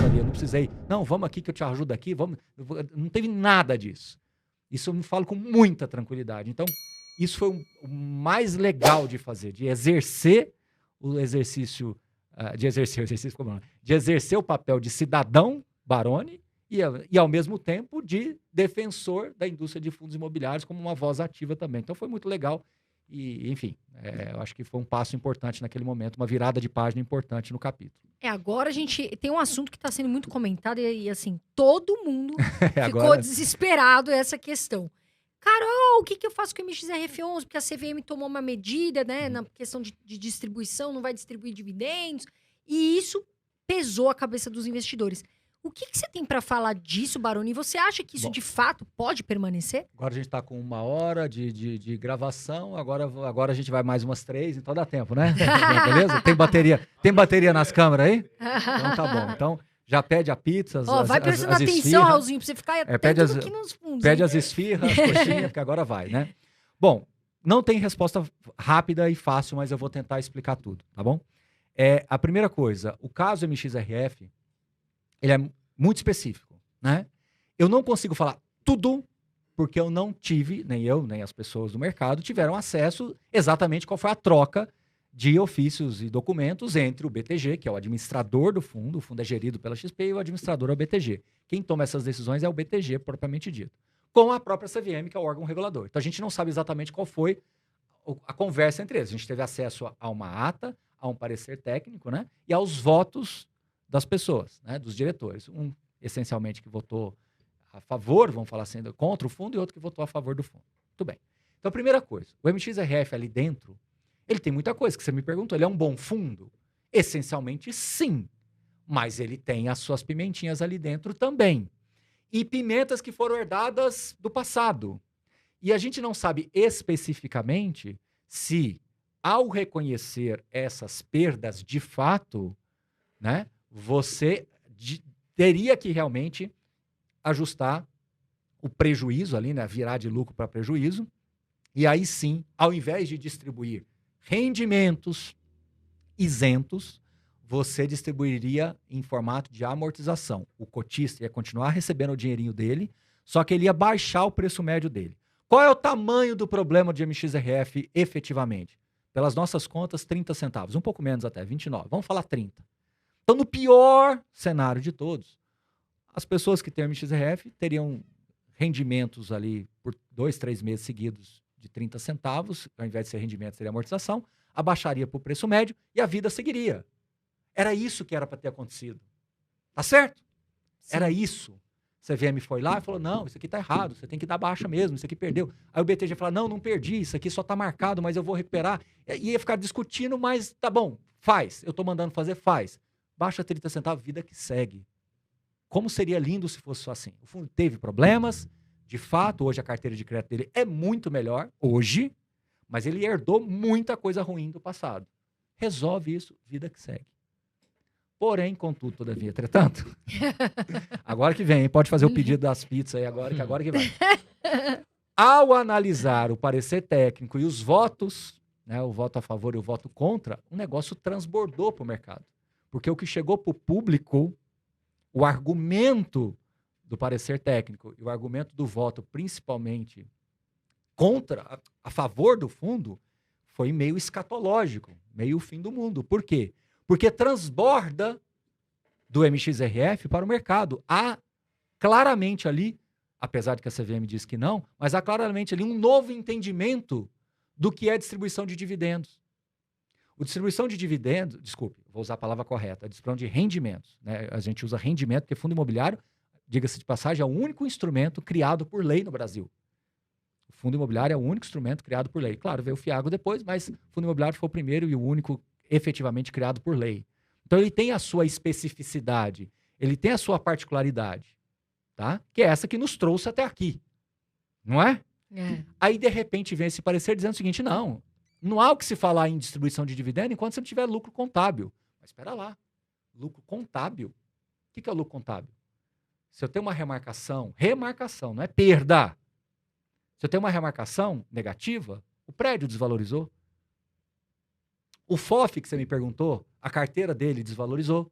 ali. Eu não precisei, não, vamos aqui que eu te ajudo aqui, vamos. Não teve nada disso. Isso eu me falo com muita tranquilidade. Então, isso foi o mais legal de fazer, de exercer o exercício, de exercer o papel de cidadão Baroni e, ao mesmo tempo, de defensor da indústria de fundos imobiliários como uma voz ativa também. Então, foi muito legal e, enfim, eu acho que foi um passo importante naquele momento, uma virada de página importante no capítulo. Agora a gente tem um assunto que está sendo muito comentado e, assim, todo mundo ficou Agora, desesperado essa questão. Carol, o que eu faço com o MXRF11? Porque a CVM tomou uma medida, né, na questão de distribuição, não vai distribuir dividendos. E isso pesou a cabeça dos investidores. O que você tem para falar disso, Baroni? Você acha que isso, Bom, de fato, pode permanecer? agora a gente está com 1 hora de gravação, agora a gente vai mais umas 3, então dá tempo, né? Beleza? Tem bateria nas câmeras aí? Então tá bom. Então já pede a pizza, Vai prestando as atenção, esfirras. Raulzinho, pra você ficar atento aqui nos fundos. Pede as esfirras, as coxinhas, porque agora vai, né? Bom, não tem resposta rápida e fácil, mas eu vou tentar explicar tudo, tá bom? A primeira coisa, o caso MXRF, ele é muito específico, né? Eu não consigo falar tudo, porque eu não tive, nem eu, nem as pessoas do mercado, tiveram acesso exatamente qual foi a troca de ofícios e documentos entre o BTG, que é o administrador do fundo, o fundo é gerido pela XP, e o administrador é o BTG. Quem toma essas decisões é o BTG, propriamente dito, com a própria CVM, que é o órgão regulador. Então a gente não sabe exatamente qual foi a conversa entre eles. A gente teve acesso a uma ata, a um parecer técnico, né? E aos votos das pessoas, né? Dos diretores. Um, essencialmente, que votou a favor, vamos falar assim, contra o fundo, e outro que votou a favor do fundo. Muito bem. Então, a primeira coisa, o MXRF ali dentro, ele tem muita coisa que você me perguntou. Ele é um bom fundo? Essencialmente, sim. Mas ele tem as suas pimentinhas ali dentro também. E pimentas que foram herdadas do passado. E a gente não sabe especificamente se, ao reconhecer essas perdas de fato, né, você teria que realmente ajustar o prejuízo ali, né, virar de lucro para prejuízo. E aí sim, ao invés de distribuir rendimentos isentos, você distribuiria em formato de amortização. O cotista ia continuar recebendo o dinheirinho dele, só que ele ia baixar o preço médio dele. Qual é o tamanho do problema de MXRF efetivamente? Pelas nossas contas, 30 centavos. Um pouco menos até, 29. Vamos falar 30. Então, no pior cenário de todos, as pessoas que têm MXRF teriam rendimentos ali por 2, 3 meses seguidos de 30 centavos, ao invés de ser rendimento, seria amortização, abaixaria para o preço médio e a vida seguiria. Era isso que era para ter acontecido. Tá certo? Sim. Era isso. A CVM foi lá e falou, não, isso aqui tá errado, você tem que dar baixa mesmo, isso aqui perdeu. Aí o BTG falou, não perdi, isso aqui só tá marcado, mas eu vou recuperar. E ia ficar discutindo, mas tá bom, faz. Eu tô mandando fazer, faz. Baixa 30 centavos, vida que segue. Como seria lindo se fosse só assim. O fundo teve problemas, de fato, hoje a carteira de crédito dele é muito melhor, hoje, mas ele herdou muita coisa ruim do passado. Resolve isso, vida que segue. Porém, contudo, todavia, entretanto, agora que vem, hein? Pode fazer o pedido das pizzas aí agora que vai. Ao analisar o parecer técnico e os votos, né, o voto a favor e o voto contra, o negócio transbordou para o mercado. Porque o que chegou para o público, o argumento do parecer técnico e o argumento do voto, principalmente contra, a favor do fundo, foi meio escatológico, meio fim do mundo. Por quê? Porque transborda do MXRF para o mercado. Há claramente ali, apesar de que a CVM diz que não, mas há claramente ali um novo entendimento do que é distribuição de dividendos. O distribuição de dividendos, desculpe, vou usar a palavra correta, a distribuição de rendimentos, né? A gente usa rendimento, porque fundo imobiliário, diga-se de passagem, é o único instrumento criado por lei no Brasil. O fundo imobiliário é o único instrumento criado por lei. Claro, veio o FIAGO depois, mas o fundo imobiliário foi o primeiro e o único efetivamente criado por lei. Então ele tem a sua especificidade, ele tem a sua particularidade, tá? Que é essa que nos trouxe até aqui, não é? Aí de repente vem esse parecer dizendo o seguinte, não há o que se falar em distribuição de dividendo enquanto você não tiver lucro contábil. Mas espera lá, lucro contábil? O que é o lucro contábil? Se eu tenho uma remarcação, não é perda. Se eu tenho uma remarcação negativa, o prédio desvalorizou. O FOF que você me perguntou, a carteira dele desvalorizou.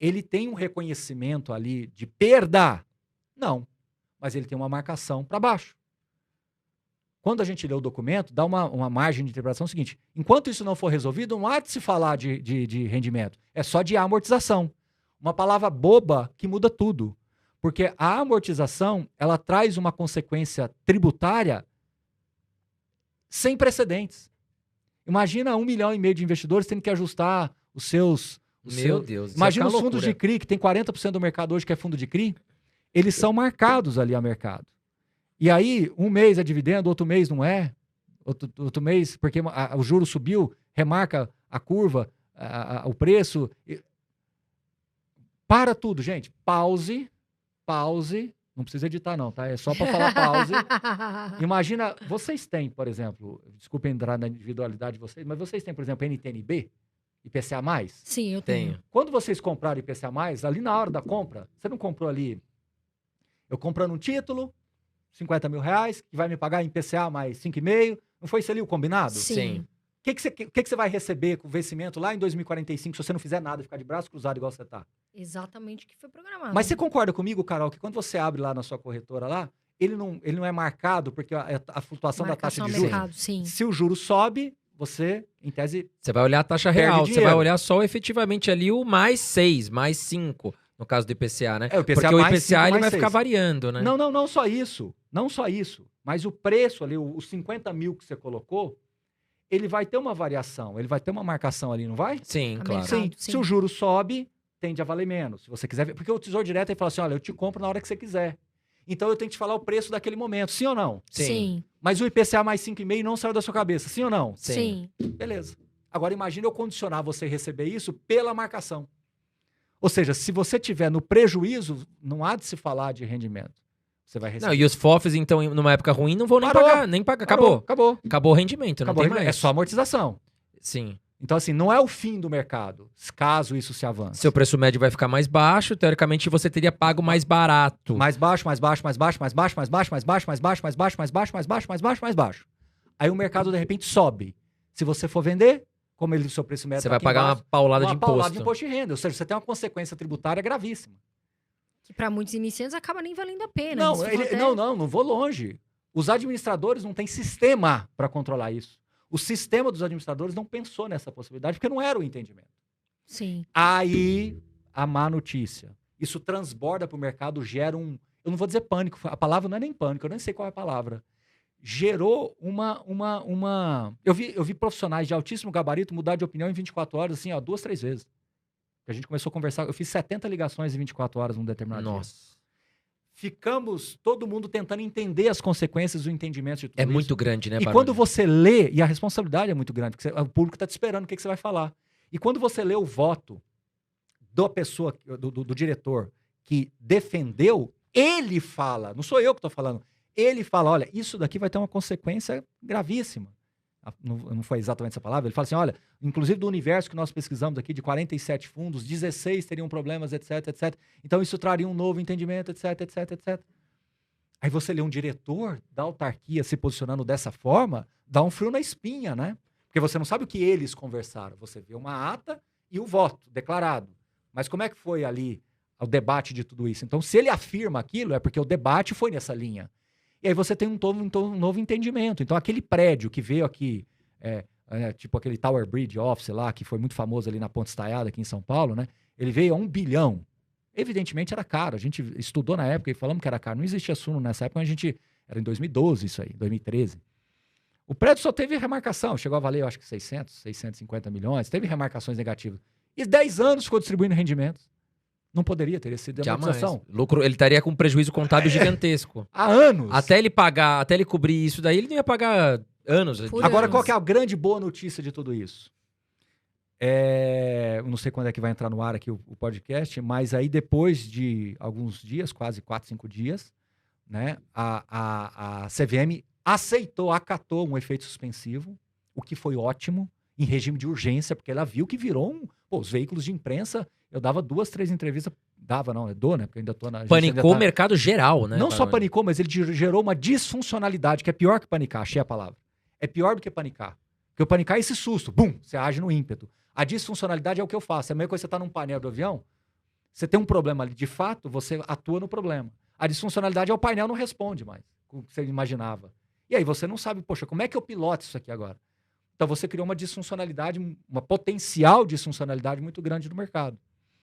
ele tem um reconhecimento ali de perda? Não. Mas ele tem uma marcação para baixo. Quando a gente lê o documento, dá uma margem de interpretação seguinte: enquanto isso não for resolvido, não há de se falar de rendimento. É só de amortização. Uma palavra boba que muda tudo. Porque a amortização, ela traz uma consequência tributária sem precedentes. Imagina 1,5 milhão de investidores tendo que ajustar os seus... Deus. Imagina os fundos de CRI, que tem 40% do mercado hoje que é fundo de CRI. Eles são marcados ali a mercado. E aí, um mês é dividendo, outro mês não é. Outro mês, porque o juro subiu, remarca a curva, o preço. Para tudo, gente. Pause. Não precisa editar não, tá? É só para falar pause. Imagina, vocês têm, por exemplo, desculpem entrar na individualidade de vocês, mas vocês têm, por exemplo, NTNB, IPCA+. Sim, eu tenho. Quando vocês compraram IPCA+, ali na hora da compra, você não comprou ali, eu comprando um título, 50 mil reais, que vai me pagar em IPCA mais 5,5, não foi isso ali o combinado? Sim. O que você vai receber com o vencimento lá em 2045 se você não fizer nada, ficar de braço cruzado igual você tá? Exatamente o que foi programado. Mas você concorda comigo, Carol, que quando você abre lá na sua corretora lá, ele não é marcado porque a flutuação da taxa de juros. Mercado, sim. Se o juro sobe, você, em tese... Você vai olhar a taxa real, você vai olhar só efetivamente ali o mais 6, mais 5, no caso do IPCA, né? O IPCA porque o IPCA 5, ele vai 6. ficar variando, né? Não só isso. Não só isso. Mas o preço ali, os 50 mil que você colocou, ele vai ter uma variação, ele vai ter uma marcação ali, não vai? Sim, A claro. mercado. Sim. Se o juro sobe, tende a valer menos. Se você quiser ver. Porque o Tesouro Direto ele fala assim: olha, eu te compro na hora que você quiser. Então eu tenho que te falar o preço daquele momento, sim ou não? Sim. Mas o IPCA mais 5,5 não saiu da sua cabeça, sim ou não? Sim. Beleza. Agora imagine eu condicionar você receber isso pela marcação. Ou seja, se você tiver no prejuízo, não há de se falar de rendimento. Você vai receber. Não, e os FOFs, então, numa época ruim, não vão nem pagar. Acabou o rendimento, não tem mais. É só amortização. Sim. Então, assim, não é o fim do mercado, caso isso se avance. Seu preço médio vai ficar mais baixo, teoricamente você teria pago mais barato. Mais baixo. Aí o mercado, de repente, sobe. Se você for vender, como o seu preço médio você vai pagar embaixo, uma paulada de uma imposto. paulada de imposto de renda. Ou seja, você tem uma consequência tributária gravíssima. Que para muitos iniciantes acaba nem valendo a pena. Não vou longe. Os administradores não têm sistema para controlar isso. O sistema dos administradores não pensou nessa possibilidade, porque não era o entendimento. Sim. Aí, a má notícia. Isso transborda para o mercado, gera um... Eu não vou dizer pânico, a palavra não é nem pânico, eu nem sei qual é a palavra. Gerou uma... Eu vi profissionais de altíssimo gabarito mudar de opinião em 24 horas, assim, 2, 3 vezes. A gente começou a conversar, eu fiz 70 ligações em 24 horas num determinado dia. Ficamos, todo mundo tentando entender as consequências do entendimento de tudo isso. É muito grande, né, E Baroni? quando você lê, e a responsabilidade é muito grande, porque o público está te esperando o que você vai falar. E quando você lê o voto da pessoa, do diretor que defendeu, ele fala, não sou eu que estou falando, ele fala, olha, isso daqui vai ter uma consequência gravíssima. Não foi exatamente essa palavra, ele fala assim, olha, inclusive do universo que nós pesquisamos aqui, de 47 fundos, 16 teriam problemas, etc, etc. Então isso traria um novo entendimento, etc, etc, etc. Aí você lê um diretor da autarquia se posicionando dessa forma, dá um frio na espinha, né? Porque você não sabe o que eles conversaram. Você vê uma ata e o voto declarado. Mas como é que foi ali o debate de tudo isso? Então, se ele afirma aquilo, é porque o debate foi nessa linha. E aí você tem um novo entendimento. Então, aquele prédio que veio aqui, tipo aquele Tower Bridge Office lá, que foi muito famoso ali na Ponte Estaiada, aqui em São Paulo, né? Ele veio a 1 bilhão. Evidentemente era caro. A gente estudou na época e falamos que era caro. Não existia Suno nessa época, era em 2012 isso aí, 2013. O prédio só teve remarcação. Chegou a valer, eu acho que 650 milhões. Teve remarcações negativas. E 10 anos ficou distribuindo rendimentos. Não poderia ter sido amortização. Lucro, ele estaria com um prejuízo contábil gigantesco. Há anos. Até ele cobrir isso daí, ele não ia pagar anos. Agora, qual que é a grande boa notícia de tudo isso? Eu não sei quando é que vai entrar no ar aqui o podcast, mas aí depois de alguns dias, quase 4, 5 dias, né, a CVM acatou um efeito suspensivo, o que foi ótimo, em regime de urgência, porque ela viu que virou os veículos de imprensa. Eu dava 2, 3 entrevistas. Dou, né? Porque eu ainda tô na. Panicou o mercado geral, né? Não só panicou, mas ele gerou uma disfuncionalidade, que é pior que panicar, achei a palavra. É pior do que panicar. Porque o panicar é esse susto, bum, você age no ímpeto. A disfuncionalidade é o que eu faço. É a mesma coisa que você tá num painel do avião, Você tem um problema ali, de fato, você atua no problema. A disfuncionalidade é o painel não responde mais, o que você imaginava. E aí você não sabe, poxa, como é que eu piloto isso aqui agora? Então você criou uma disfuncionalidade, uma potencial disfuncionalidade muito grande no mercado.